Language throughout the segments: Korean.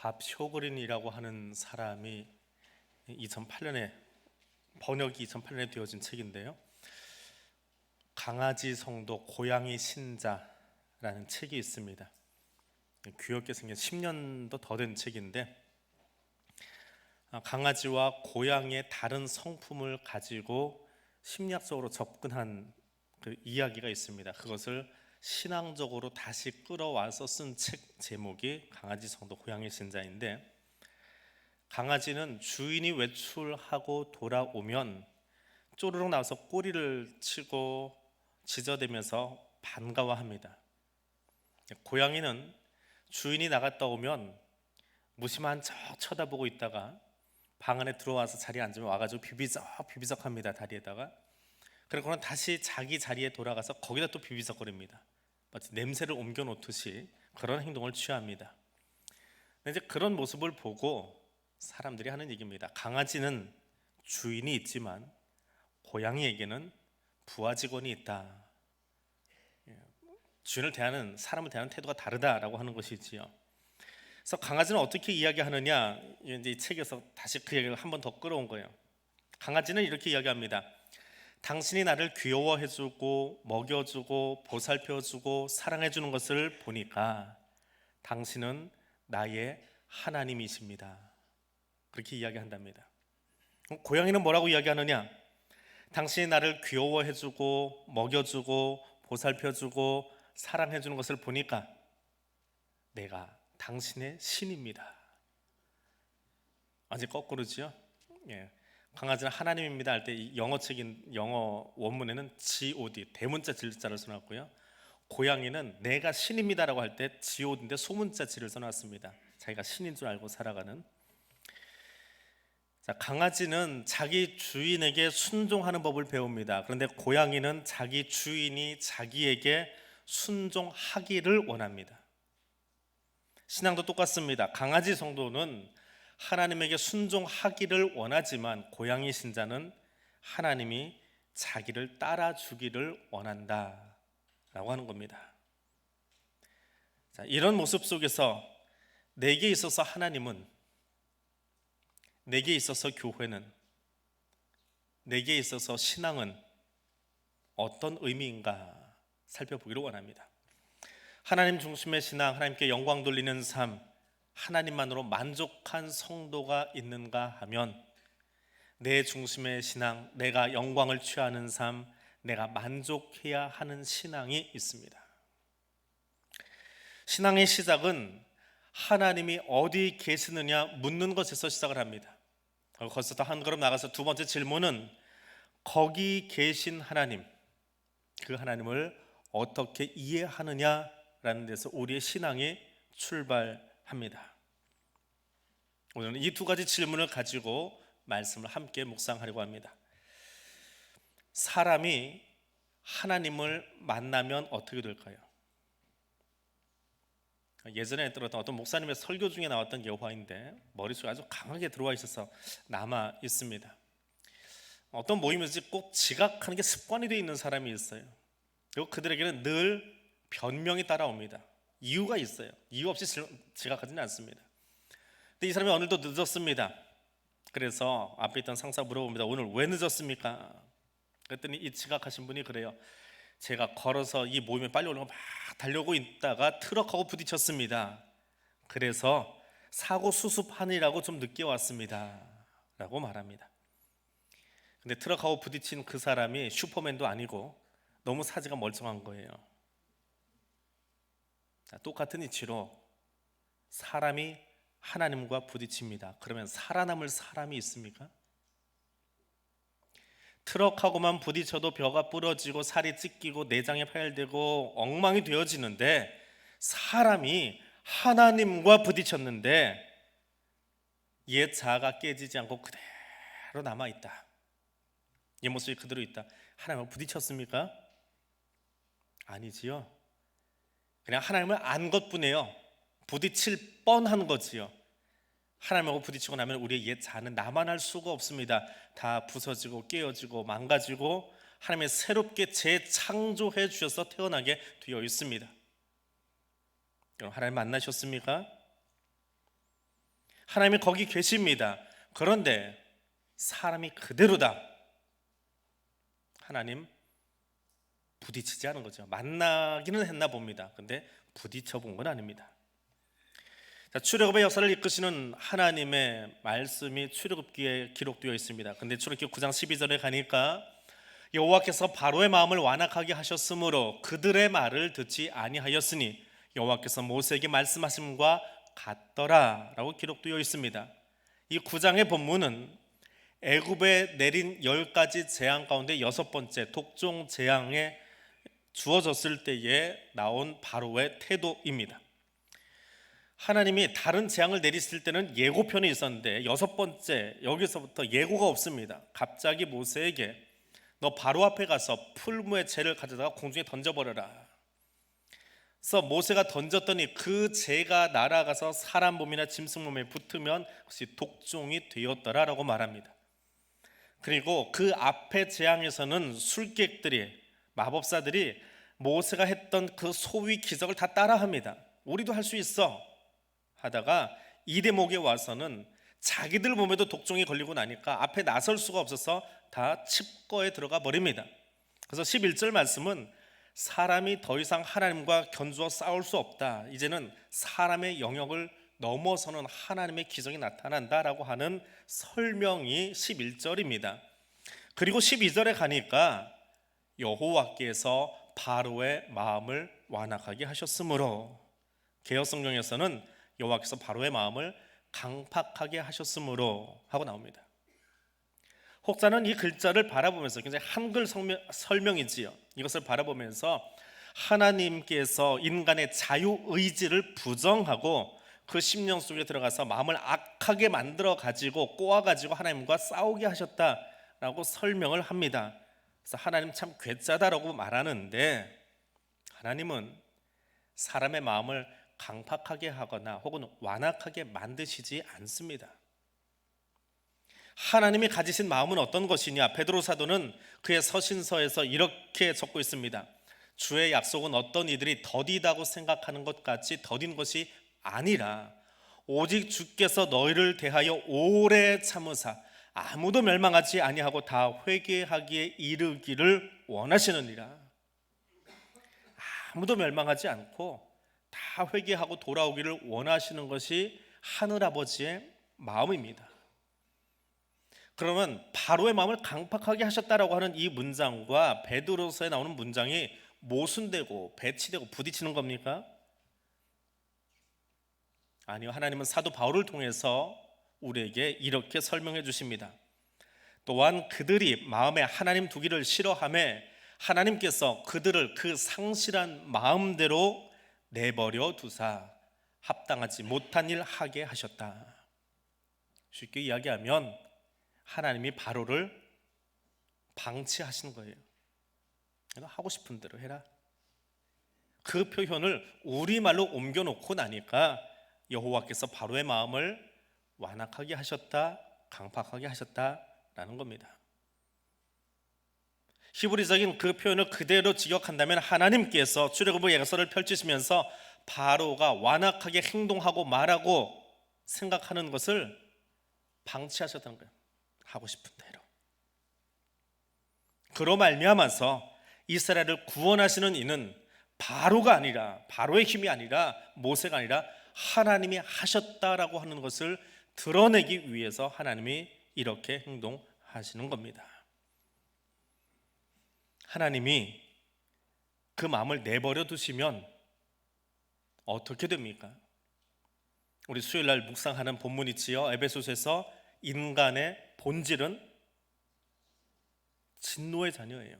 밥 쇼그린이라고 하는 사람이 2008년에 번역이 2008년에 되어진 책인데요. 강아지 성도 고양이 신자라는 책이 있습니다. 귀엽게 생긴 10년도 더 된 책인데 강아지와 고양이의 다른 성품을 가지고 심리학적으로 접근한 그 이야기가 있습니다. 그것을 신앙적으로 다시 끌어와서 쓴 책 제목이 강아지 성도 고양이 신자인데, 강아지는 주인이 외출하고 돌아오면 쪼르륵 나와서 꼬리를 치고 짖어대면서 반가워합니다. 고양이는 주인이 나갔다 오면 무심한 척 쳐다보고 있다가 방 안에 들어와서 자리에 앉으면 와가지고 비비적 합니다. 다리에다가. 그리고는 다시 자기 자리에 돌아가서 거기다 또 비비적거립니다. 마치 냄새를 옮겨 놓듯이 그런 행동을 취합니다. 이제 그런 모습을 보고 사람들이 하는 얘기입니다. 강아지는 주인이 있지만 고양이에게는 부하 직원이 있다. 주인을 대하는, 사람을 대하는 태도가 다르다라고 하는 것이지요. 그래서 강아지는 어떻게 이야기하느냐, 이제 이 책에서 다시 그 얘기를 한 번 더 끌어온 거예요. 강아지는 이렇게 이야기합니다. 당신이 나를 귀여워해주고 먹여주고 보살펴주고 사랑해주는 것을 보니까 당신은 나의 하나님이십니다. 그렇게 이야기한답니다. 고양이는 뭐라고 이야기하느냐? 당신이 나를 귀여워해주고 먹여주고 보살펴주고 사랑해주는 것을 보니까 내가 당신의 신입니다. 아직 거꾸로지요? 강아지는 하나님입니다 할 때 영어 원문에는 God 대문자 진자를 써놨고요. 고양이는 내가 신입니다라고 할 때 God인데 소문자 지를 써놨습니다. 자기가 신인 줄 알고 살아가는. 자, 강아지는 자기 주인에게 순종하는 법을 배웁니다. 그런데 고양이는 자기 주인이 자기에게 순종하기를 원합니다. 신앙도 똑같습니다. 강아지 성도는 하나님에게 순종하기를 원하지만 고양이 신자는 하나님이 자기를 따라주기를 원한다 라고 하는 겁니다. 자, 이런 모습 속에서 내게 있어서 하나님은, 내게 있어서 교회는, 내게 있어서 신앙은 어떤 의미인가 살펴보기를 원합니다. 하나님 중심의 신앙, 하나님께 영광 돌리는 삶, 하나님만으로 만족한 성도가 있는가 하면 내 중심의 신앙, 내가 영광을 취하는 삶, 내가 만족해야 하는 신앙이 있습니다. 신앙의 시작은 하나님이 어디 계시느냐 묻는 것에서 시작을 합니다. 거기서 더 한 걸음 나가서 두 번째 질문은 거기 계신 하나님, 그 하나님을 어떻게 이해하느냐라는 데서 우리의 신앙이 출발합니다. 오늘은 이 두 가지 질문을 가지고 말씀을 함께 묵상하려고 합니다. 사람이 하나님을 만나면 어떻게 될까요? 예전에 들었던 어떤 목사님의 설교 중에 나왔던 예화인데 머릿속에 아주 강하게 들어와 있어서 남아 있습니다. 어떤 모임에서 꼭 지각하는 게 습관이 되어 있는 사람이 있어요. 그리고 그들에게는 늘 변명이 따라옵니다. 이유가 있어요. 이유 없이 지각하지는 않습니다. 근데 이 사람이 오늘도 늦었습니다. 그래서 앞에 있던 상사가 물어봅니다. 오늘 왜 늦었습니까? 그랬더니 이 지각하신 분이 그래요. 제가 걸어서 이 모임에 빨리 오려고 막 달려고 있다가 트럭하고 부딪혔습니다. 그래서 사고 수습하느라고 좀 늦게 왔습니다 라고 말합니다. 근데 트럭하고 부딪힌 그 사람이 슈퍼맨도 아니고 너무 사지가 멀쩡한 거예요. 똑같은 이치로 사람이 하나님과 부딪힙니다. 그러면 살아남을 사람이 있습니까? 트럭하고만 부딪혀도 벼가 부러지고 살이 찢기고 내장이 파열되고 엉망이 되어지는데, 사람이 하나님과 부딪혔는데 옛 자아가 깨지지 않고 그대로 남아있다. 이 모습이 그대로 있다. 하나님과 부딪혔습니까? 아니지요. 그냥 하나님을 안 것뿐이에요. 부딪힐 뻔한 거지요. 하나님하고 부딪히고 나면 우리의 옛 자아는 남아날 수가 없습니다. 다 부서지고 깨어지고 망가지고 하나님의 새롭게 재창조해 주셔서 태어나게 되어 있습니다. 여러분, 하나님 만나셨습니까? 하나님이 거기 계십니다. 그런데 사람이 그대로다. 하나님 부딪히지 않은 거죠. 만나기는 했나 봅니다. 근데 부딪혀 본 건 아닙니다. 자, 출애굽의 역사를 이끄시는 하나님의 말씀이 출애굽기에 기록되어 있습니다. 근데 출애굽기 9장 12절에 가니까 여호와께서 바로의 마음을 완악하게 하셨으므로 그들의 말을 듣지 아니하였으니 여호와께서 모세에게 말씀하심과 같더라라고 기록되어 있습니다. 이 9장의 본문은 애굽에 내린 10가지 재앙 가운데 6번째 독종 재앙에 주어졌을 때에 나온 바로의 태도입니다. 하나님이 다른 재앙을 내리실 때는 예고편이 있었는데 6번째 여기서부터 예고가 없습니다. 갑자기 모세에게 너 바로 앞에 가서 풀무의 재를 가져다가 공중에 던져버려라. 그래서 모세가 던졌더니 그 재가 날아가서 사람 몸이나 짐승 몸에 붙으면 그것이 독종이 되었더라라고 말합니다. 그리고 그 앞에 재앙에서는 술객들이, 마법사들이 모세가 했던 그 소위 기적을 다 따라합니다. 우리도 할 수 있어 하다가 이 대목에 와서는 자기들 몸에도 독종이 걸리고 나니까 앞에 나설 수가 없어서 다 칩거에 들어가 버립니다. 그래서 11절 말씀은 사람이 더 이상 하나님과 견주어 싸울 수 없다. 이제는 사람의 영역을 넘어서는 하나님의 기적이 나타난다라고 하는 설명이 11절입니다. 그리고 12절에 가니까 여호와께서 바로의 마음을 완악하게 하셨으므로, 개역성경에서는 여호와께서 바로의 마음을 강팍하게 하셨으므로 하고 나옵니다. 혹자는 이 글자를 바라보면서, 굉장히 한글 설명이지요, 이것을 바라보면서 하나님께서 인간의 자유의지를 부정하고 그 심령 속에 들어가서 마음을 악하게 만들어 가지고 꼬아 가지고 하나님과 싸우게 하셨다라고 설명을 합니다. 그래서 하나님 참 괴짜다라고 말하는데, 하나님은 사람의 마음을 강팍하게 하거나 혹은 완악하게 만드시지 않습니다. 하나님이 가지신 마음은 어떤 것이냐? 베드로 사도는 그의 서신서에서 이렇게 적고 있습니다. 주의 약속은 어떤 이들이 더디다고 생각하는 것 같이 더딘 것이 아니라 오직 주께서 너희를 대하여 오래 참으사 아무도 멸망하지 아니하고 다 회개하기에 이르기를 원하시느니라. 아무도 멸망하지 않고 다 회개하고 돌아오기를 원하시는 것이 하늘아버지의 마음입니다. 그러면 바로의 마음을 강팍하게 하셨다라고 하는 이 문장과 베드로서에 나오는 문장이 모순되고 배치되고 부딪히는 겁니까? 아니요, 하나님은 사도 바울을 통해서 우리에게 이렇게 설명해 주십니다. 또한 그들이 마음에 하나님 두기를 싫어하며 하나님께서 그들을 그 상실한 마음대로 내버려 두사 합당하지 못한 일 하게 하셨다. 쉽게 이야기하면 하나님이 바로를 방치하시는 거예요. 하고 싶은 대로 해라. 그 표현을 우리말로 옮겨놓고 나니까 여호와께서 바로의 마음을 완악하게 하셨다, 강팍하게 하셨다라는 겁니다. 히브리적인 그 표현을 그대로 직역한다면 하나님께서 출애굽의 역사를 펼치시면서 바로가 완악하게 행동하고 말하고 생각하는 것을 방치하셨다는 거예요. 하고 싶은 대로. 그로 말미암아서 이스라엘을 구원하시는 이는 바로가 아니라, 바로의 힘이 아니라, 모세가 아니라 하나님이 하셨다라고 하는 것을 드러내기 위해서 하나님이 이렇게 행동하시는 겁니다. 하나님이 그 마음을 내버려 두시면 어떻게 됩니까? 우리 수요일날 묵상하는 본문이 있지요. 에베소서에서 인간의 본질은 진노의 자녀예요.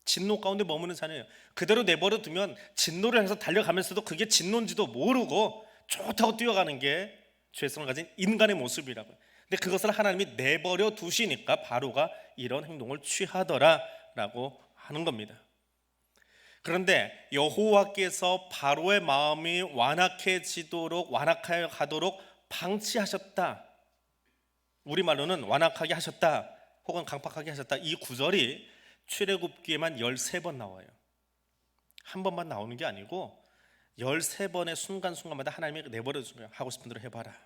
진노 가운데 머무는 자녀예요. 그대로 내버려 두면 진노를 해서 달려가면서도 그게 진노인지도 모르고 좋다고 뛰어가는 게 죄성을 가진 인간의 모습이라고요. 근데 그것을 하나님이 내버려 두시니까 바로가 이런 행동을 취하더라라고 하는 겁니다. 그런데 여호와께서 바로의 마음이 완악해지도록, 완악하여 가도록 방치하셨다, 우리말로는 완악하게 하셨다 혹은 강팍하게 하셨다, 이 구절이 출애굽기에만 13번 나와요. 한 번만 나오는 게 아니고 13번의 순간순간마다 하나님이 내버려 주는 거예요. 하고 싶은 대로 해봐라.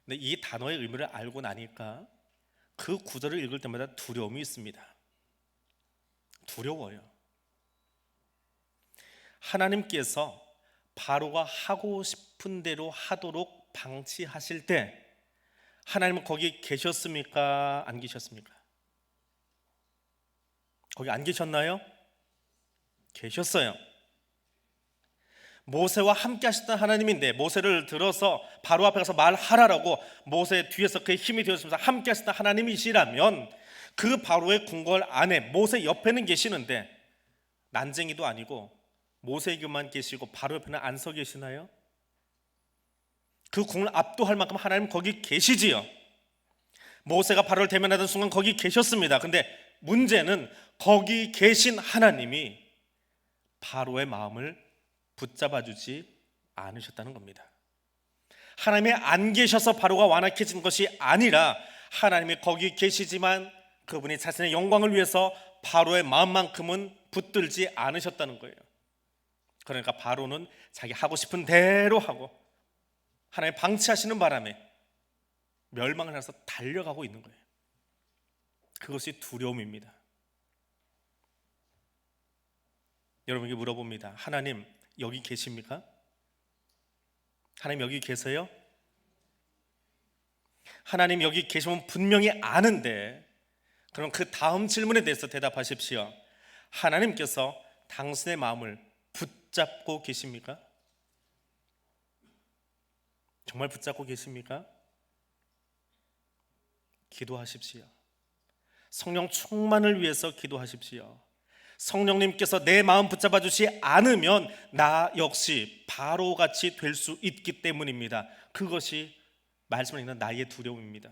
근데 이 단어의 의미를 알고 나니까 그 구절을 읽을 때마다 두려움이 있습니다. 두려워요. 하나님께서 바로가 하고 싶은 대로 하도록 방치하실 때 하나님은 거기 계셨습니까? 안 계셨습니까? 거기 안 계셨나요? 계셨어요. 모세와 함께 하셨던 하나님인데 모세를 들어서 바로 앞에 가서 말하라라고 모세 뒤에서 그의 힘이 되었으면서 함께 하셨던 하나님이시라면 그 바로의 궁궐 안에 모세 옆에는 계시는데 난쟁이도 아니고 모세에게만 계시고 바로 옆에는 안 서 계시나요? 그 궁을 압도할 만큼 하나님 거기 계시지요. 모세가 바로를 대면하던 순간 거기 계셨습니다. 근데 문제는 거기 계신 하나님이 바로의 마음을 붙잡아 주지 않으셨다는 겁니다. 하나님이 안 계셔서 바로가 완악해진 것이 아니라 하나님이 거기 계시지만 그분이 자신의 영광을 위해서 바로의 마음만큼은 붙들지 않으셨다는 거예요. 그러니까 바로는 자기 하고 싶은 대로 하고 하나님 방치하시는 바람에 멸망을 해서 달려가고 있는 거예요. 그것이 두려움입니다. 여러분에게 물어봅니다. 하나님 여기 계십니까? 하나님 여기 계세요? 하나님 여기 계시면 분명히 아는데 그럼 그 다음 질문에 대해서 대답하십시오. 하나님께서 당신의 마음을 붙잡고 계십니까? 정말 붙잡고 계십니까? 기도하십시오. 성령 충만을 위해서 기도하십시오. 성령님께서 내 마음 붙잡아 주지 않으면 나 역시 바로같이 될 수 있기 때문입니다. 그것이 말씀을 읽는 나의 두려움입니다.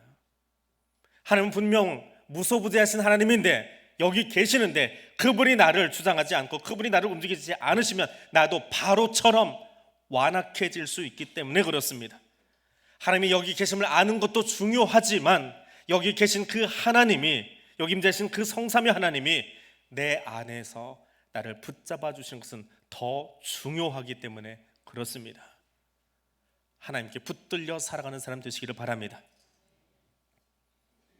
하나님은 분명 무소부재하신 하나님인데 여기 계시는데 그분이 나를 주장하지 않고 그분이 나를 움직이지 않으시면 나도 바로처럼 완악해질 수 있기 때문에 그렇습니다. 하나님이 여기 계심을 아는 것도 중요하지만 여기 계신 그 하나님이 여기 계신 그 성삼위 하나님이 내 안에서 나를 붙잡아 주시는 것은 더 중요하기 때문에 그렇습니다. 하나님께 붙들려 살아가는 사람 되시기를 바랍니다.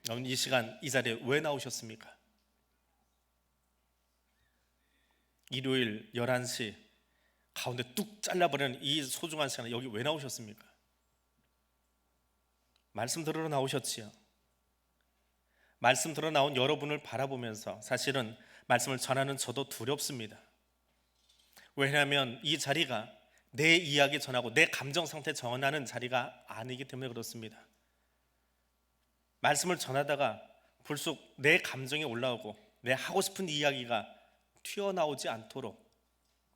여러분 이 시간 이 자리에 왜 나오셨습니까? 일요일 11시 가운데 뚝 잘라버리는 이 소중한 시간에 여기 왜 나오셨습니까? 말씀 들으러 나오셨지요. 말씀 들어 나온 여러분을 바라보면서 사실은 말씀을 전하는 저도 두렵습니다. 왜냐하면 이 자리가 내 이야기 전하고 내 감정 상태 전하는 자리가 아니기 때문에 그렇습니다. 말씀을 전하다가 불쑥 내 감정이 올라오고 내 하고 싶은 이야기가 튀어나오지 않도록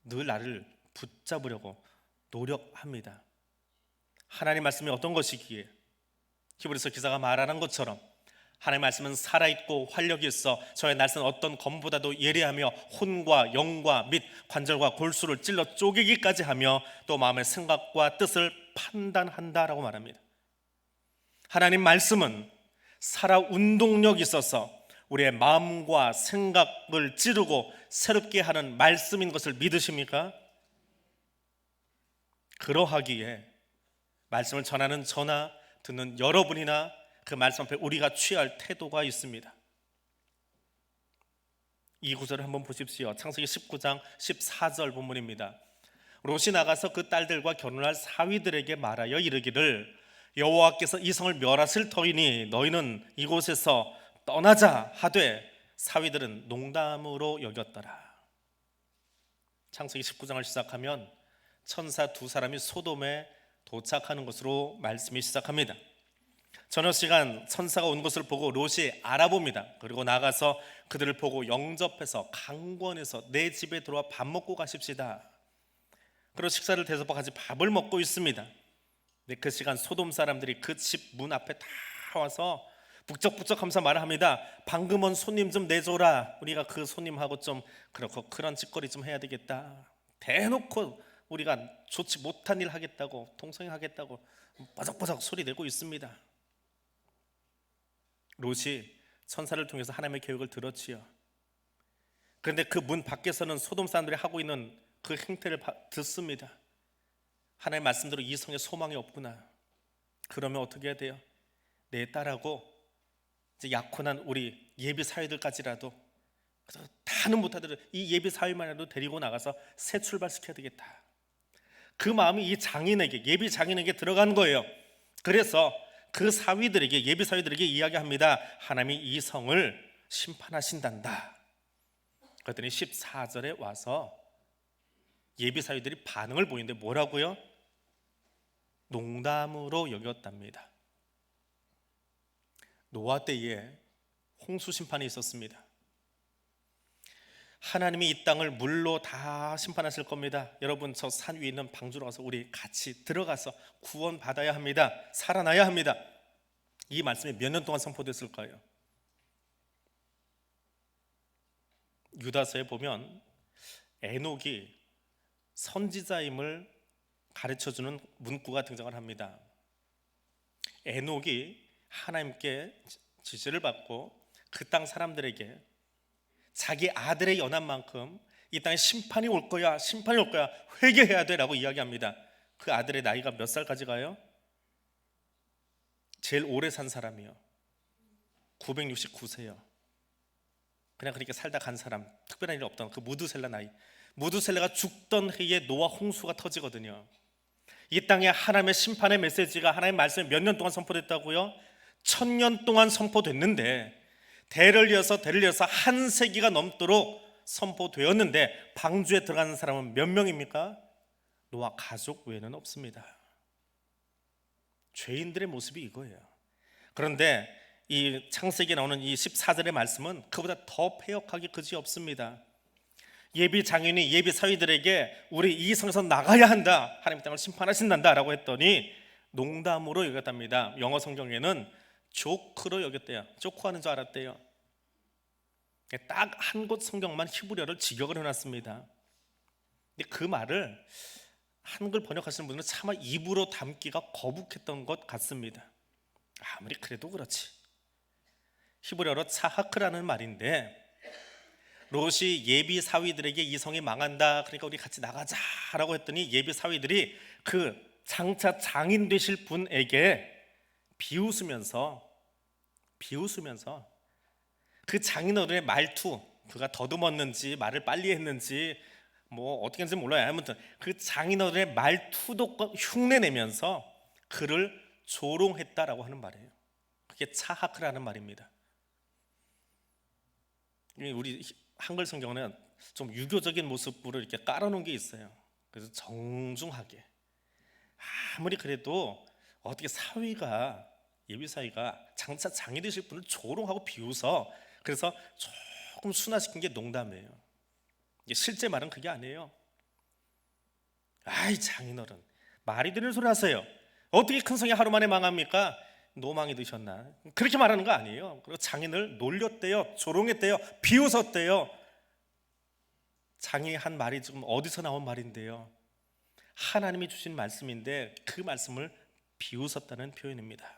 늘 나를 붙잡으려고 노력합니다. 하나님 말씀이 어떤 것이기에 히브리서 기사가 말하는 것처럼 하나님의 말씀은 살아있고 활력이 있어 저의 날선 어떤 검보다도 예리하며 혼과 영과 및 관절과 골수를 찔러 쪼개기까지 하며 또 마음의 생각과 뜻을 판단한다라고 말합니다. 하나님 말씀은 살아 운동력이 있어서 우리의 마음과 생각을 찌르고 새롭게 하는 말씀인 것을 믿으십니까? 그러하기에 말씀을 전하는 저나 듣는 여러분이나 그 말씀 앞에 우리가 취할 태도가 있습니다. 이 구절을 한번 보십시오. 창세기 19장 14절 본문입니다. 롯이 나가서 그 딸들과 결혼할 사위들에게 말하여 이르기를 여호와께서 이 성을 멸하실 터이니 너희는 이곳에서 떠나자 하되 사위들은 농담으로 여겼더라. 창세기 19장을 시작하면 천사 두 사람이 소돔에 도착하는 것으로 말씀이 시작합니다. 저녁 시간 천사가 온 것을 보고 롯이 알아봅니다. 그리고 나가서 그들을 보고 영접해서 강권해서 내 집에 들어와 밥 먹고 가십시다. 그리고 식사를 대접하고 같이 밥을 먹고 있습니다. 근데 그 시간 소돔 사람들이 그 집 문 앞에 다 와서 북적북적하면서 말을 합니다. 방금 온 손님 좀 내줘라. 우리가 그 손님하고 좀 그렇고 그런 짓거리 좀 해야 되겠다. 대놓고 우리가 좋지 못한 일 하겠다고 동성애하겠다고 바삭바삭 소리 내고 있습니다. 롯이 천사를 통해서 하나님의 계획을 들었지요. 그런데 그 문 밖에서는 소돔 사람들이 하고 있는 그 행태를 듣습니다. 하나님의 말씀대로 이 성에 소망이 없구나. 그러면 어떻게 해야 돼요? 내 딸하고 이제 약혼한 우리 예비 사위들까지라도 다는 못하더라도 이 예비 사위만이라도 데리고 나가서 새 출발시켜야 되겠다. 그 마음이 이 장인에게, 예비 장인에게 들어간 거예요. 그래서 그 사위들에게, 예비 사위들에게 이야기합니다. 하나님이 이 성을 심판하신단다. 그랬더니 14절에 와서 예비 사위들이 반응을 보이는데 뭐라고요? 농담으로 여겼답니다. 노아 때에 홍수 심판이 있었습니다. 하나님이 이 땅을 물로 다 심판하실 겁니다. 여러분, 저 산 위에 있는 방주로 가서 우리 같이 들어가서 구원 받아야 합니다. 살아나야 합니다. 이 말씀이 몇 년 동안 선포됐을까요? 유다서에 보면 에녹이 선지자임을 가르쳐주는 문구가 등장을 합니다. 에녹이 하나님께 지시를 받고 그 땅 사람들에게 자기 아들의 연한 만큼 이 땅에 심판이 올 거야, 심판이 올 거야, 회개해야 돼 라고 이야기합니다. 그 아들의 나이가 몇 살까지 가요? 제일 오래 산 사람이요, 969세요. 그냥 그렇게 살다 간 사람, 특별한 일이 없던 그 무드셀라 나이. 무드셀라가 죽던 해에 노아 홍수가 터지거든요. 이 땅에 하나님의 심판의 메시지가, 하나님의 말씀이 몇 년 동안 선포됐다고요? 1000년 동안 선포됐는데, 대를 이어서 한 세기가 넘도록 선포되었는데 방주에 들어가는 사람은 몇 명입니까? 노아 가족 외에는 없습니다. 죄인들의 모습이 이거예요. 그런데 이 창세기에 나오는 이 14절의 말씀은 그보다 더 패역하기 그지없습니다. 예비 장인이 예비 사위들에게 우리 이 성에서 나가야 한다, 하나님 땅을 심판하신단다 라고 했더니 농담으로 여겼답니다. 영어 성경에는 조크로 여겼대요. 조크하는 줄 알았대요. 딱 한 곳 성경만 히브리어를 직역을 해놨습니다. 근데 그 말을 한글 번역하시는 분들은 차마 입으로 담기가 거북했던 것 같습니다. 아무리 그래도 그렇지. 히브리어로 차하크라는 말인데, 롯이 예비 사위들에게 이 성이 망한다, 그러니까 우리 같이 나가자라고 했더니 예비 사위들이 그 장차 장인 되실 분에게 비웃으면서 그 장인어른의 말투, 그가 더듬었는지 말을 빨리 했는지 뭐 어떻게 했는지 몰라요. 아무튼 그 장인어른의 말투도 흉내내면서 그를 조롱했다라고 하는 말이에요. 그게 차하크라는 말입니다. 우리 한글 성경은 좀 유교적인 모습으로 이렇게 깔아놓은 게 있어요. 그래서 정중하게, 아무리 그래도 어떻게 사위가, 예비 사위가 장차 장이 되실 분을 조롱하고 비웃어. 그래서 조금 순화시킨 게 농담이에요. 실제 말은 그게 아니에요. 아이 장인어른, 말이 되는 소리 하세요. 어떻게 큰 성이 하루 만에 망합니까? 노망이 드셨나? 그렇게 말하는 거 아니에요. 그리고 장인을 놀렸대요, 조롱했대요, 비웃었대요. 장인이 한 말이 지금 어디서 나온 말인데요? 하나님이 주신 말씀인데 그 말씀을 비웃었다는 표현입니다.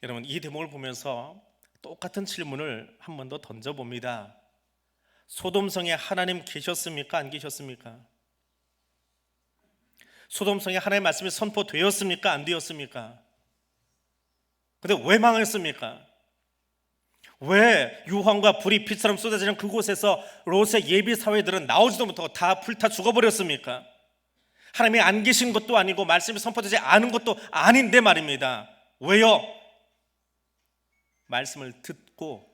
여러분, 이 대목을 보면서 똑같은 질문을 한 번 더 던져봅니다. 소돔성에 하나님 계셨습니까? 안 계셨습니까? 소돔성에 하나님의 말씀이 선포되었습니까? 안 되었습니까? 근데 왜 망했습니까? 왜 유황과 불이 빛처럼 쏟아지는 그곳에서 롯의 예비 사회들은 나오지도 못하고 다 불타 죽어버렸습니까? 하나님이 안 계신 것도 아니고 말씀이 선포되지 않은 것도 아닌데 말입니다. 왜요? 말씀을 듣고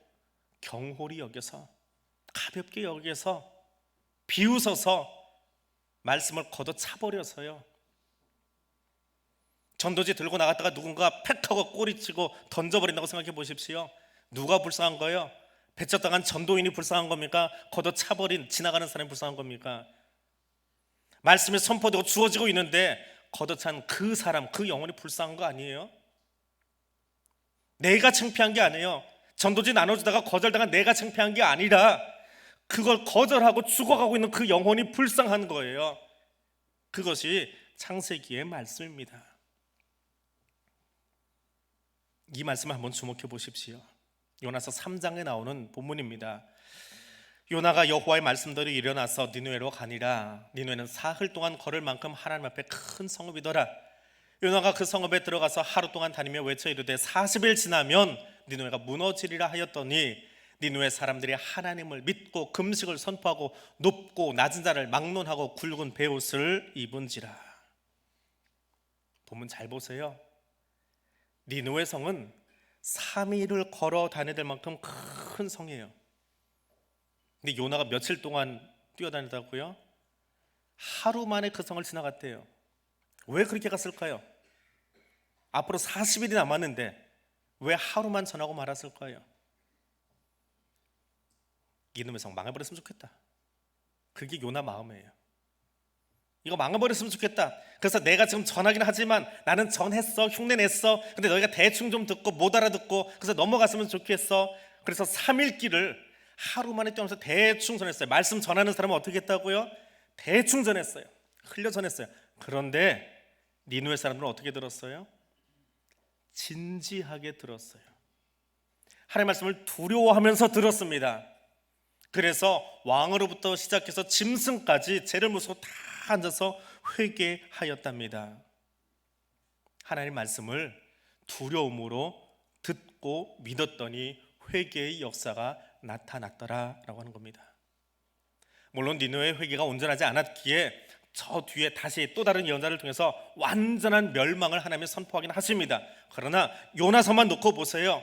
경홀히 여겨서, 가볍게 여겨서, 비웃어서 말씀을 걷어차버려서요. 전도지 들고 나갔다가 누군가 팩하고 꼬리치고 던져버린다고 생각해 보십시오. 누가 불쌍한 거예요? 배척당한 전도인이 불쌍한 겁니까? 걷어차버린 지나가는 사람이 불쌍한 겁니까? 말씀이 선포되고 주어지고 있는데 걷어찬 그 사람, 그 영혼이 불쌍한 거 아니에요? 내가 창피한 게 아니에요. 전도지 나눠주다가 거절당한 내가 창피한 게 아니라 그걸 거절하고 죽어가고 있는 그 영혼이 불쌍한 거예요. 그것이 창세기의 말씀입니다. 이 말씀을 한번 주목해 보십시오. 요나서 3장에 나오는 본문입니다. 요나가 여호와의 말씀대로 일어나서 니느웨로 가니라. 니느웨는 사흘 동안 걸을 만큼 하나님 앞에 큰 성읍이더라. 요나가 그 성읍에 들어가서 하루 동안 다니며 외쳐 이르되 40일 지나면 니느웨가 무너지리라 하였더니 니느웨 사람들이 하나님을 믿고 금식을 선포하고 높고 낮은 자를 막론하고 굵은 베옷을 입은지라. 본문 잘 보세요. 니느웨 성은 3일을 걸어 다녀야 될 만큼 큰 성이에요. 근데 요나가 며칠 동안 뛰어다니다고요? 하루 만에 그 성을 지나갔대요. 왜 그렇게 갔을까요? 앞으로 40일이 남았는데 왜 하루만 전하고 말았을까요? 이놈의 성 망해버렸으면 좋겠다. 그게 요나 마음이에요. 이거 망해버렸으면 좋겠다. 그래서 내가 지금 전하긴 하지만 나는 전했어, 흉내냈어. 근데 너희가 대충 좀 듣고 못 알아듣고 그래서 넘어갔으면 좋겠어. 그래서 3일 길을 하루 만에 뛰어면서 대충 전했어요. 말씀 전하는 사람은 어떻게 했다고요? 대충 전했어요. 흘려 전했어요. 그런데 니느웨 사람들은 어떻게 들었어요? 진지하게 들었어요. 하나님의 말씀을 두려워하면서 들었습니다. 그래서 왕으로부터 시작해서 짐승까지 죄를 무서워 다 앉아서 회개하였답니다. 하나님의 말씀을 두려움으로 듣고 믿었더니 회개의 역사가 나타났더라라고 하는 겁니다. 물론 니느웨의 회개가 온전하지 않았기에 저 뒤에 다시 또 다른 예언자를 통해서 완전한 멸망을 하나님이 선포하긴 하십니다. 그러나 요나서만 놓고 보세요.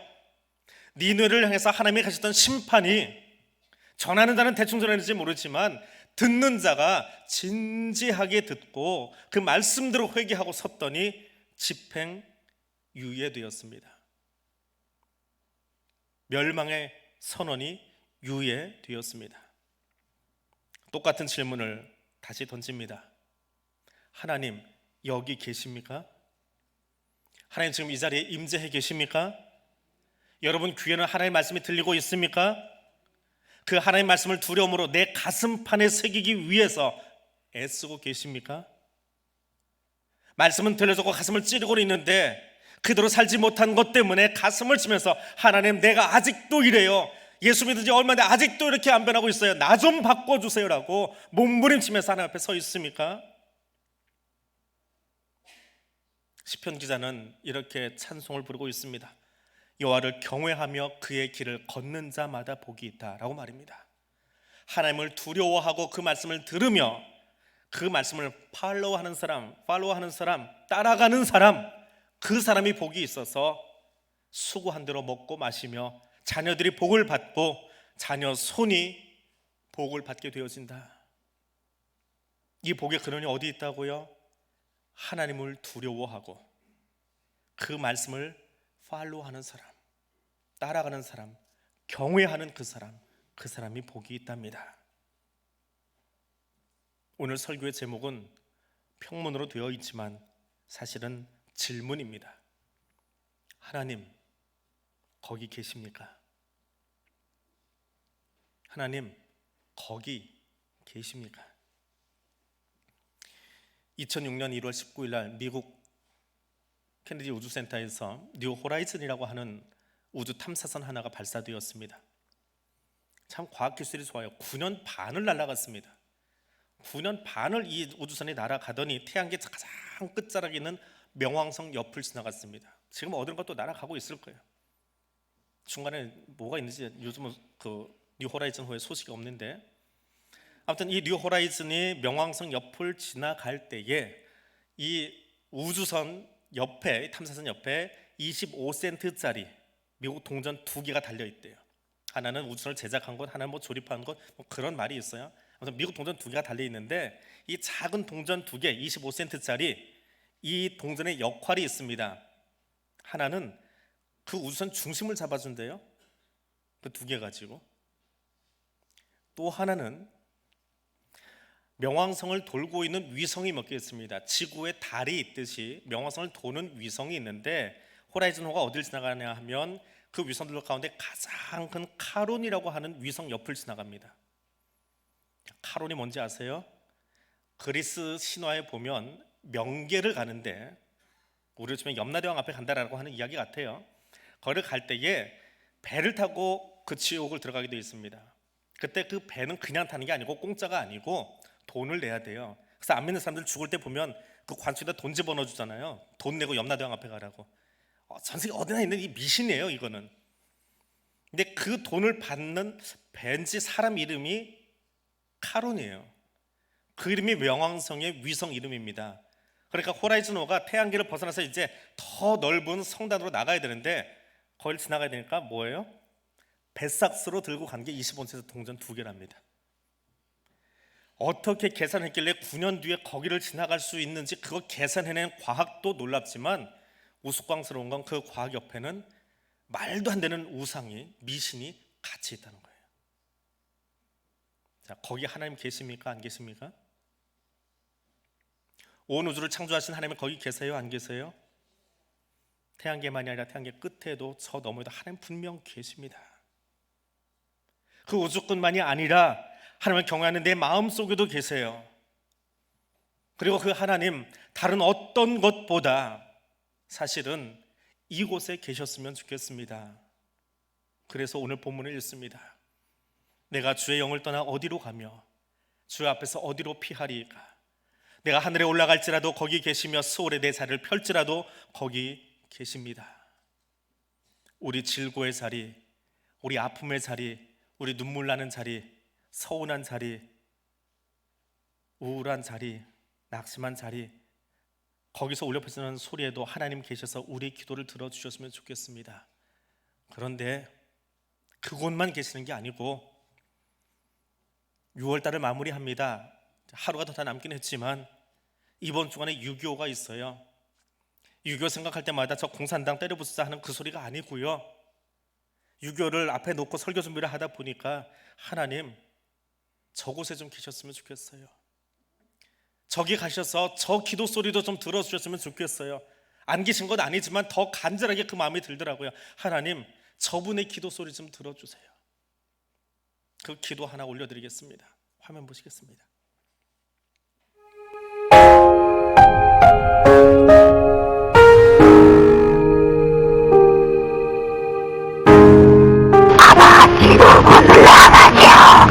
니느웨를 향해서 하나님이 가셨던 심판이 전하는 자는 대충 전하는지 모르지만 듣는 자가 진지하게 듣고 그 말씀대로 회개하고 섰더니 집행 유예되었습니다. 멸망의 선언이 유예되었습니다. 똑같은 질문을 다시 던집니다. 하나님 여기 계십니까? 하나님 지금 이 자리에 임재해 계십니까? 여러분 귀에는 하나님의 말씀이 들리고 있습니까? 그 하나님의 말씀을 두려움으로 내 가슴판에 새기기 위해서 애쓰고 계십니까? 말씀은 들려주고 가슴을 찌르고 있는데 그대로 살지 못한 것 때문에 가슴을 치면서 하나님 내가 아직도 이래요. 예수 믿은 지 얼마 됐는데 아직도 이렇게 안 변하고 있어요. 나 좀 바꿔주세요라고 몸부림치면서 하나님 앞에 서 있습니까? 시편 기자는 이렇게 찬송을 부르고 있습니다. 여호와를 경외하며 그의 길을 걷는 자마다 복이 있다라고 말입니다. 하나님을 두려워하고 그 말씀을 들으며 그 말씀을 팔로우하는 사람, 따라가는 사람, 그 사람이 복이 있어서 수고한 대로 먹고 마시며 자녀들이 복을 받고 자녀 손이 복을 받게 되어진다. 이 복의 근원이 어디 있다고요? 하나님을 두려워하고 그 말씀을 팔로우하는 사람, 따라가는 사람, 경외하는 그 사람이 복이 있답니다. 오늘 설교의 제목은 평문으로 되어 있지만 사실은 질문입니다. 하나님 거기 계십니까? 하나님 거기 계십니까? 2006년 1월 19일 날 미국 케네디 우주센터에서 뉴 호라이즌이라고 하는 우주 탐사선 하나가 발사되었습니다. 참 과학기술이 좋아요. 9년 반을 날아갔습니다. 9년 반을 이 우주선이 날아가더니 태양계 가장 끝자락에 있는 명왕성 옆을 지나갔습니다. 지금 어딘가 또 날아가고 있을 거예요. 중간에 뭐가 있는지 요즘은 그 뉴 호라이즌 후에 소식이 없는데, 아무튼 이 뉴 호라이즌이 명왕성 옆을 지나갈 때에 이 우주선 옆에, 탐사선 옆에 25센트짜리 미국 동전 2개가 달려 있대요. 하나는 우주선을 제작한 것, 하나는 뭐 조립한 것, 뭐 그런 말이 있어요. 아무튼 미국 동전 2개가 달려 있는데 이 작은 동전 2개, 25센트짜리 이 동전의 역할이 있습니다. 하나는 그 우주선 중심을 잡아준대요. 그 2개 가지고. 또 하나는 명왕성을 돌고 있는 위성이 몇 개 있습니다. 지구에 달이 있듯이 명왕성을 도는 위성이 있는데 호라이즌호가 어딜 지나가냐 하면 그 위성들 가운데 가장 큰 카론이라고 하는 위성 옆을 지나갑니다. 카론이 뭔지 아세요? 그리스 신화에 보면 명계를 가는데 우리 요즘에 염라대왕 앞에 간다라고 하는 이야기 같아요. 거기를 갈 때에 배를 타고 그 지옥을 들어가게 되어 있습니다. 그때 그 배는 그냥 타는 게 아니고 공짜가 아니고 돈을 내야 돼요. 그래서 안 믿는 사람들 죽을 때 보면 그 관수에다 돈 집어넣어 주잖아요. 돈 내고 염라대왕 앞에 가라고. 전 세계 어디나 있는 이 미신이에요, 이거는. 근데 그 돈을 받는 벤지 사람 이름이 카론이에요. 그 이름이 명왕성의 위성 이름입니다. 그러니까 호라이즌호가 태양계를 벗어나서 이제 더 넓은 성단으로 나가야 되는데 거기를 지나가야 되니까 뭐예요? 배삭스로 들고 간 게 20온스에서 동전 2개랍니다. 어떻게 계산했길래 9년 뒤에 거기를 지나갈 수 있는지 그거 계산해낸 과학도 놀랍지만 우스꽝스러운 건 그 과학 옆에는 말도 안 되는 우상이, 미신이 같이 있다는 거예요. 자, 거기 하나님 계십니까? 안 계십니까? 온 우주를 창조하신 하나님은 거기 계세요? 안 계세요? 태양계만이 아니라 태양계 끝에도 저 너머에도 하나님 분명 계십니다. 그 우주뿐만이 아니라 하나님을 경외하는 내 마음속에도 계세요. 그리고 그 하나님 다른 어떤 것보다 사실은 이곳에 계셨으면 좋겠습니다. 그래서 오늘 본문을 읽습니다. 내가 주의 영을 떠나 어디로 가며 주의 앞에서 어디로 피하리이까? 내가 하늘에 올라갈지라도 거기 계시며 스올에 내 자리를 펼지라도 거기 계십니다. 우리 질고의 자리, 우리 아픔의 자리, 우리 눈물 나는 자리, 서운한 자리, 우울한 자리, 낙심한 자리, 거기서 울려 퍼지는 소리에도 하나님 계셔서 우리 기도를 들어주셨으면 좋겠습니다. 그런데 그곳만 계시는 게 아니고 6월달을 마무리합니다. 하루가 더 다 남긴 했지만 이번 주간에 6.25가 있어요. 6.25 생각할 때마다 저 공산당 때려부수자 하는 그 소리가 아니고요, 6.25를 앞에 놓고 설교 준비를 하다 보니까 하나님 저곳에 좀 계셨으면 좋겠어요. 저기 가셔서 저 기도 소리도 좀 들어주셨으면 좋겠어요. 안 계신 건 아니지만 더 간절하게 그 마음이 들더라고요. 하나님 저분의 기도 소리 좀 들어주세요. 그 기도 하나 올려드리겠습니다. 화면 보시겠습니다.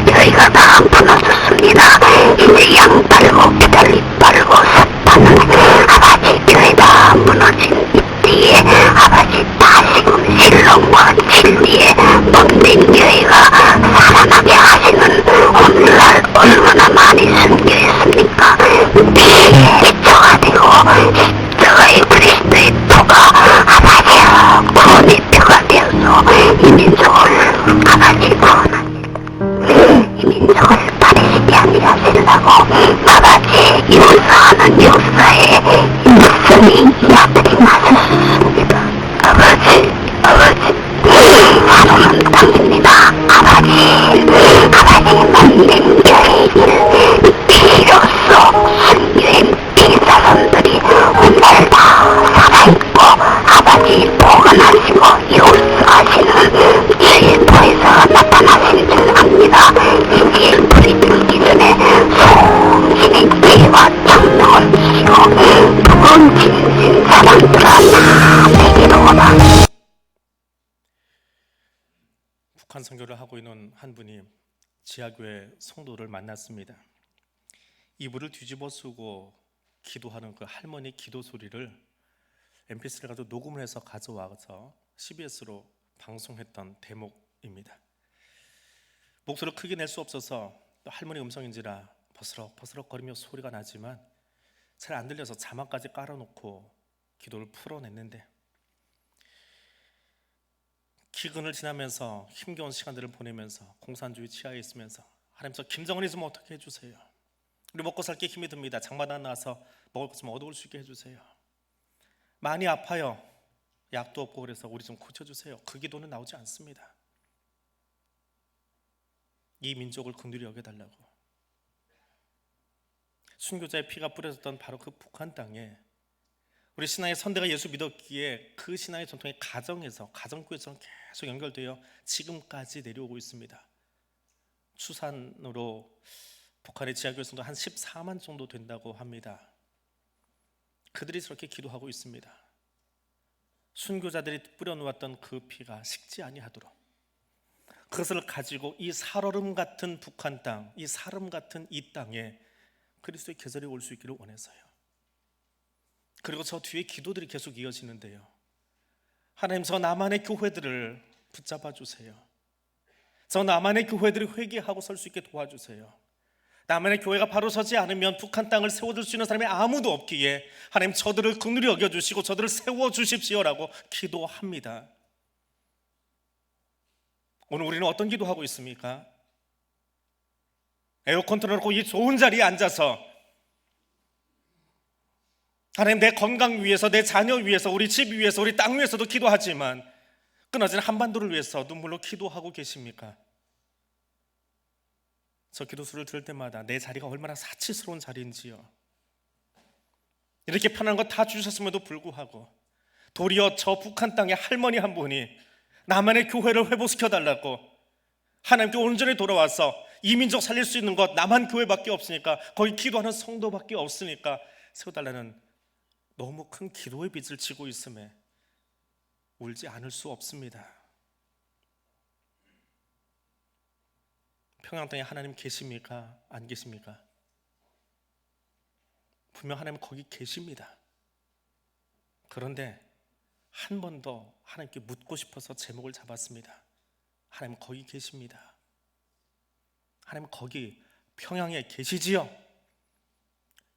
저희가 다 무너졌습니다. 이제 양 빨고 기다리 빨고 사탄은 아버지 교회 다 무너진 이때에 아버지 다시금 신론과 진리에 번된 교회가 살아나게 하시는 오늘날 얼마나 많이 순교했습니까? 피에 기초가 되고 십자가의 그리스도의 표가 아버지여 구원의 표가 되어서 이 민족을 아버지 구원하니 이 민족을 바르시게 하리라 하시려고 아버지 역사하는 역사에 인성이 야들이 나섰습니다. 아버지 하루는 땅입니다. 아버지 만든 교회의 피로써 순교의 피사람들이 오늘 다 살아있고 아버지 보관하시고 역사하시는 주의 보혜사가 나타나신 줄 압니다. 이제 불이 들기 전에 송진의 지혜와 청명을 주시고 무거운 짐진 사람들아 다 내게로 오라. 북한 선교를 하고 있는 한 분이 지하교회 성도를 만났습니다. 이불을 뒤집어 쓰고 기도하는 그 할머니 기도 소리를 mp3를 가지고 녹음을 해서 가져와서 CBS로 방송했던 대목입니다. 목소리를 크게 낼 수 없어서 또 할머니 음성인지라 버스럭거리며 소리가 나지만 잘 안 들려서 자막까지 깔아놓고 기도를 풀어냈는데, 기근을 지나면서 힘겨운 시간들을 보내면서 공산주의 치하에 있으면서 하나님께서 김정은이 좀 어떻게 해주세요. 우리 먹고 살게 힘이 듭니다. 장마다 나와서 먹을 것 좀 얻어올 수 있게 해주세요. 많이 아파요. 약도 없고 그래서 우리 좀 고쳐주세요. 그 기도는 나오지 않습니다. 이 민족을 긍휼히 여겨달라고. 순교자의 피가 뿌려졌던 바로 그 북한 땅에 우리 신앙의 선대가 예수 믿었기에 그 신앙의 전통이 가정에서, 가정교회처럼 계속 연결되어 지금까지 내려오고 있습니다. 추산으로 북한의 지하교회 성도 한 14만 정도 된다고 합니다. 그들이 저렇게 기도하고 있습니다. 순교자들이 뿌려놓았던 그 피가 식지 아니하도록, 그것을 가지고 이 살얼음 같은 북한 땅, 이 사름 같은 이 땅에 그리스도의 계절이 올 수 있기를 원해서요. 그리고 저 뒤에 기도들이 계속 이어지는데요. 하나님, 저 나만의 교회들을 붙잡아 주세요. 저 나만의 교회들이 회개하고 설 수 있게 도와주세요. 나만의 교회가 바로 서지 않으면 북한 땅을 세워줄 수 있는 사람이 아무도 없기에 하나님, 저들을 긍휼히 여겨주시고 저들을 세워주십시오라고 기도합니다. 오늘 우리는 어떤 기도하고 있습니까? 에어컨 틀어놓고 이 좋은 자리에 앉아서 하나님, 내 건강 위해서, 내 자녀 위해서, 우리 집 위해서, 우리 땅 위해서도 기도하지만 끊어진 한반도를 위해서 눈물로 기도하고 계십니까? 저 기도수를 들을 때마다 내 자리가 얼마나 사치스러운 자리인지요. 이렇게 편한 거 다 주셨음에도 불구하고 도리어 저 북한 땅에 할머니 한 분이 나만의 교회를 회복시켜달라고 하나님께 온전히 돌아와서 이민족 살릴 수 있는 것 나만 교회밖에 없으니까, 거기 기도하는 성도밖에 없으니까 세워달라는 너무 큰 기도의 빚을 지고 있음에 울지 않을 수 없습니다. 평양 땅에 하나님 계십니까? 안 계십니까? 분명 하나님 거기 계십니다. 그런데 한 번 더 하나님께 묻고 싶어서 제목을 잡았습니다. 하나님 거기 계십니다. 하나님 거기 평양에 계시지요?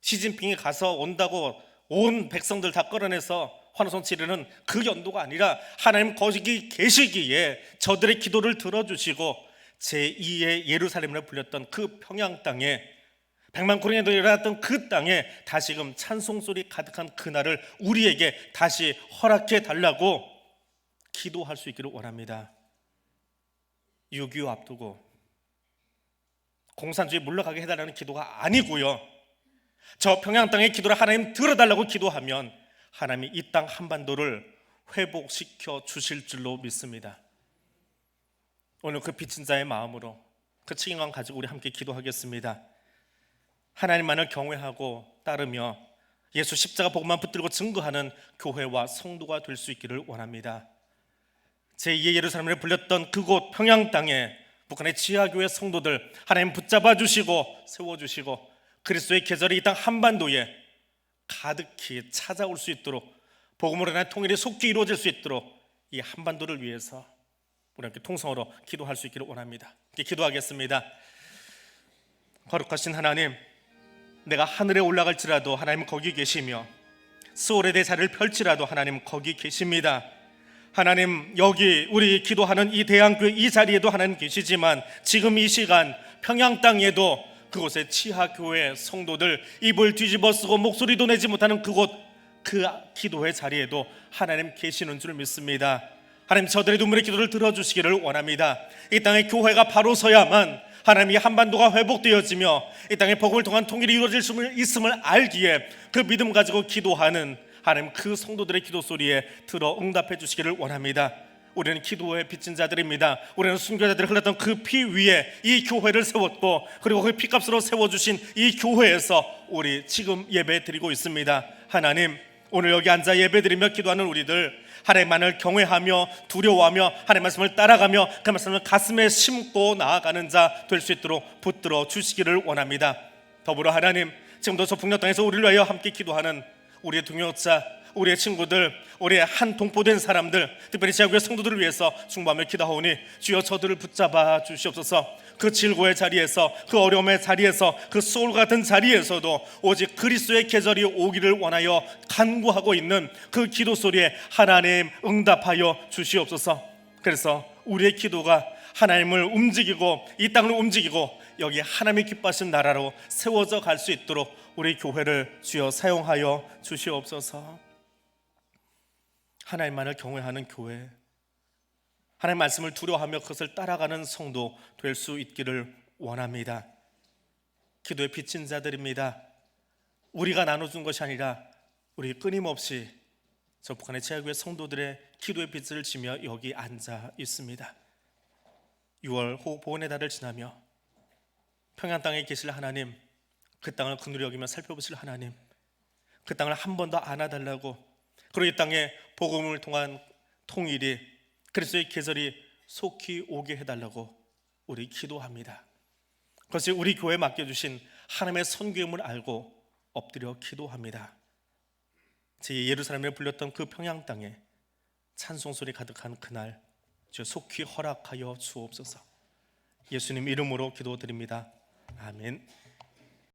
시진핑이 가서 온다고 온 백성들 다 끌어내서 환호성 치르는 그 연도가 아니라 하나님 거기 계시기에 저들의 기도를 들어주시고 제2의 예루살렘을 불렸던 그 평양 땅에, 백만 구령에도 일어났던 그 땅에 다시금 찬송소리 가득한 그날을 우리에게 다시 허락해 달라고 기도할 수 있기를 원합니다. 6.25 앞두고 공산주의 물러가게 해달라는 기도가 아니고요, 저 평양 땅의 기도를 하나님 들어달라고 기도하면 하나님이 이 땅 한반도를 회복시켜 주실 줄로 믿습니다. 오늘 그 빚진 자의 마음으로 그 책임감 가지고 우리 함께 기도하겠습니다. 하나님만을 경외하고 따르며 예수 십자가 복음만 붙들고 증거하는 교회와 성도가 될 수 있기를 원합니다. 제2의 예루살렘을 불렸던 그곳 평양 땅에 북한의 지하교회 성도들 하나님 붙잡아 주시고 세워주시고 그리스도의 계절이 이 땅 한반도에 가득히 찾아올 수 있도록, 복음으로 인한 통일이 속히 이루어질 수 있도록 이 한반도를 위해서 우리 함께 통성으로 기도할 수 있기를 원합니다. 기도하겠습니다. 거룩하신 하나님, 내가 하늘에 올라갈지라도 하나님 거기 계시며 스올의 대사를 펼치라도 하나님 거기 계십니다. 하나님, 여기 우리 기도하는 이 대한교회 이 자리에도 하나님 계시지만 지금 이 시간 평양 땅에도 그곳의 치하교회 성도들 입을 뒤집어 쓰고 목소리도 내지 못하는 그곳, 그 기도의 자리에도 하나님 계시는 줄 믿습니다. 하나님, 저들의 눈물의 기도를 들어주시기를 원합니다. 이 땅의 교회가 바로 서야만 하나님 이 한반도가 회복되어지며 이 땅의 복음을 통한 통일이 이루어질 수 있음을 알기에 그 믿음 가지고 기도하는 하나님 그 성도들의 기도 소리에 들어 응답해 주시기를 원합니다. 우리는 기도의 빚진 자들입니다. 우리는 순교자들이 흘렀던 그 피 위에 이 교회를 세웠고, 그리고 그 피값으로 세워주신 이 교회에서 우리 지금 예배 드리고 있습니다. 하나님, 오늘 여기 앉아 예배 드리며 기도하는 우리들 하나님만을 경외하며 두려워하며 하나님 말씀을 따라가며 그 말씀을 가슴에 심고 나아가는 자 될 수 있도록 붙들어 주시기를 원합니다. 더불어 하나님, 지금도 저 북녘 땅에서 우리를 위하여 함께 기도하는 우리의 동역자, 우리의 친구들, 우리의 한 동포된 사람들, 특별히 지하교회 성도들을 위해서 중보하며 기도하오니 주여 저들을 붙잡아 주시옵소서. 그 질고의 자리에서, 그 어려움의 자리에서, 그 소울 같은 자리에서도 오직 그리스도의 계절이 오기를 원하여 간구하고 있는 그 기도 소리에 하나님 응답하여 주시옵소서. 그래서 우리의 기도가 하나님을 움직이고 이 땅을 움직이고 여기 하나님이 기뻐하신 나라로 세워져 갈 수 있도록 우리 교회를 주여 사용하여 주시옵소서. 하나님만을 경외하는 교회, 하나님 말씀을 두려워하며 그것을 따라가는 성도 될 수 있기를 원합니다. 기도에 빚진 자들입니다. 우리가 나눠준 것이 아니라 우리 끊임없이 저 북한의 지하교회 성도들의 기도의 빚을 지며 여기 앉아 있습니다. 6월 호흡보훈의 달을 지나며 평양 땅에 계실 하나님, 그 땅을 긍휼히 여기며 살펴보실 하나님, 그 땅을 한 번 더 안아달라고, 그리고 이 땅에 복음을 통한 통일이, 그리스도의 계절이 속히 오게 해달라고 우리 기도합니다. 그것이 우리 교회에 맡겨주신 하나님의 선교임을 알고 엎드려 기도합니다. 제 예루살렘에 불렸던 그 평양 땅에 찬송소리 가득한 그날 주여 속히 허락하여 주옵소서. 예수님 이름으로 기도드립니다. 아멘.